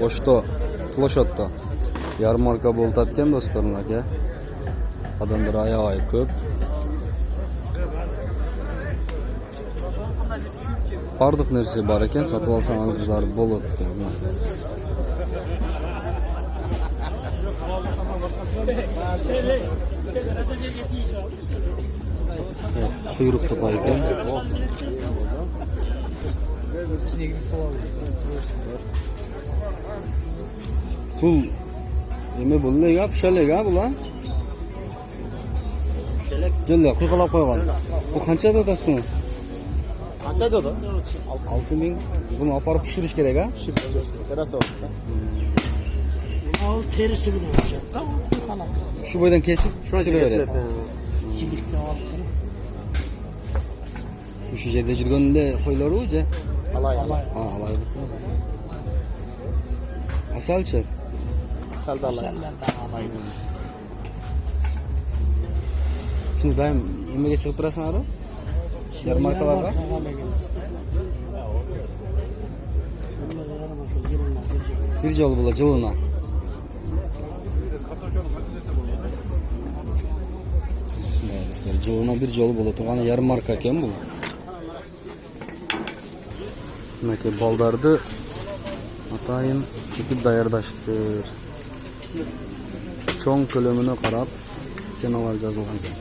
Oşto, Ploşotto yarmarka bolot atken dostlarım aka. Adamlar ayağı köp. Bardıq nerse var eken, satıp alsanızlar bolot eken. Kuyruk topa eken. Bul eme bulle yap şöyle ha bulan. Jelle kuyqalab qo'ygan. Bu qancha dadasmi? Qancha dedi? 6000. Buni aparib pishirish kerak ha? Terasa. Al terisi bilan o'xshaydi. Kuyqalab. Shu boydan kesib pishiraveradi. Chigitni olib turib. Shu yerda yurganda qo'ylar o'ja. Alay. Ha, alay. Asalchi. Saldalar. Senlerden alaydı. Shuni doim nimaga chiqib turasan aro? Yarmarkalarga? Bir jol bo'la jilina. Shunday bizlar jilina bir jol bo'la turgan yarmarka ekan bu. Mana baldardı atayın şekil dayardaştır. Çoğun kölümünü qarab senalar жазылған ekan.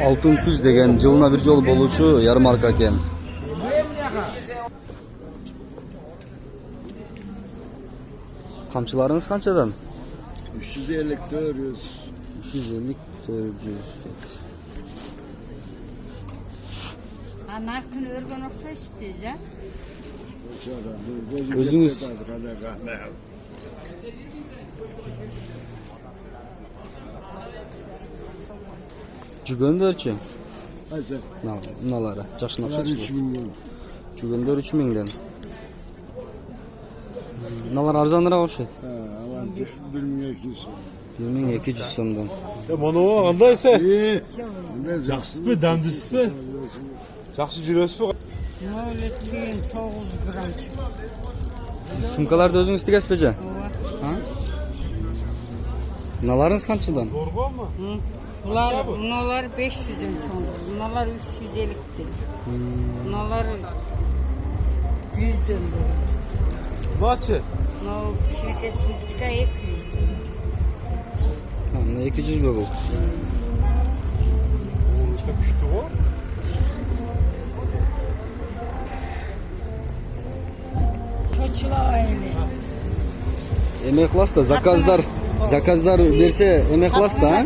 Altın күз деген жылына bir жол болуучу ярмарка экен. Камчыларыңыз канчадан? 350 400. 350 400. Narkını örgün olsa istiyoruz ya. Özünüz Cügöndörçü. Hayır. Bunlara jaşınap Bunlar 3 milyon. Cügöndör 3000'den. Bunlar arzanıra okşaydı. Ha, aman 1200. 1200 so'mdan. Mana o qandaysa? Ne Yaxshimi, damdisizmi? Yaxshi jurasizmi? 9 gram. Sumkalarda o'zingiz tigasizmi? Ha? Nalarınız qanchadan? Zo'rg'onmi? Bunlar 500'den çoğundu. Bunlar 350'di. Bunlar 100'den. Nachi? No, şirket sütçüka 200. Ha, ne 200 bu? Uncha kuchli o. Çoçula aile. Emek klas da zakazlar verse emek klas da ha?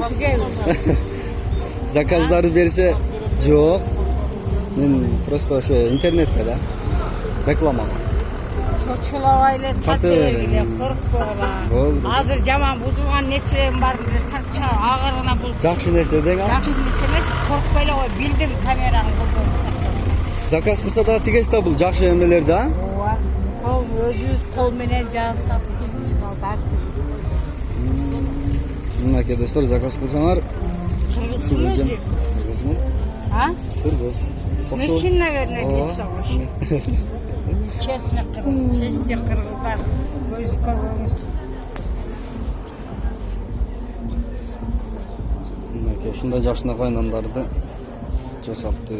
Zakazlar verse yok. Men просто şu internette da reklama. Çoçula aile tatlıya korkpoğlar. Oldu. Hazır jaman buzulgan neslerim var. Tartça ağırına bul. Жақсы нәрсе дең а? Жақсы несемес korkpayla o bildim kamerаны buldum. Заказ кылса да тигез да бул жакшы эмелер да. Ооба. Кол өзүбүз кол менен жасап чыгардык. Мынакей достор, заказ кылсаңар, Кыргызсың өзү. кыргызмы? А? Кыргыз. Мужчина, наверное, писалыш. Честно, честно кыргыздар. Көзү көргөнүз. Мынакей ушундай жакшына кайнандарды жасаптыр.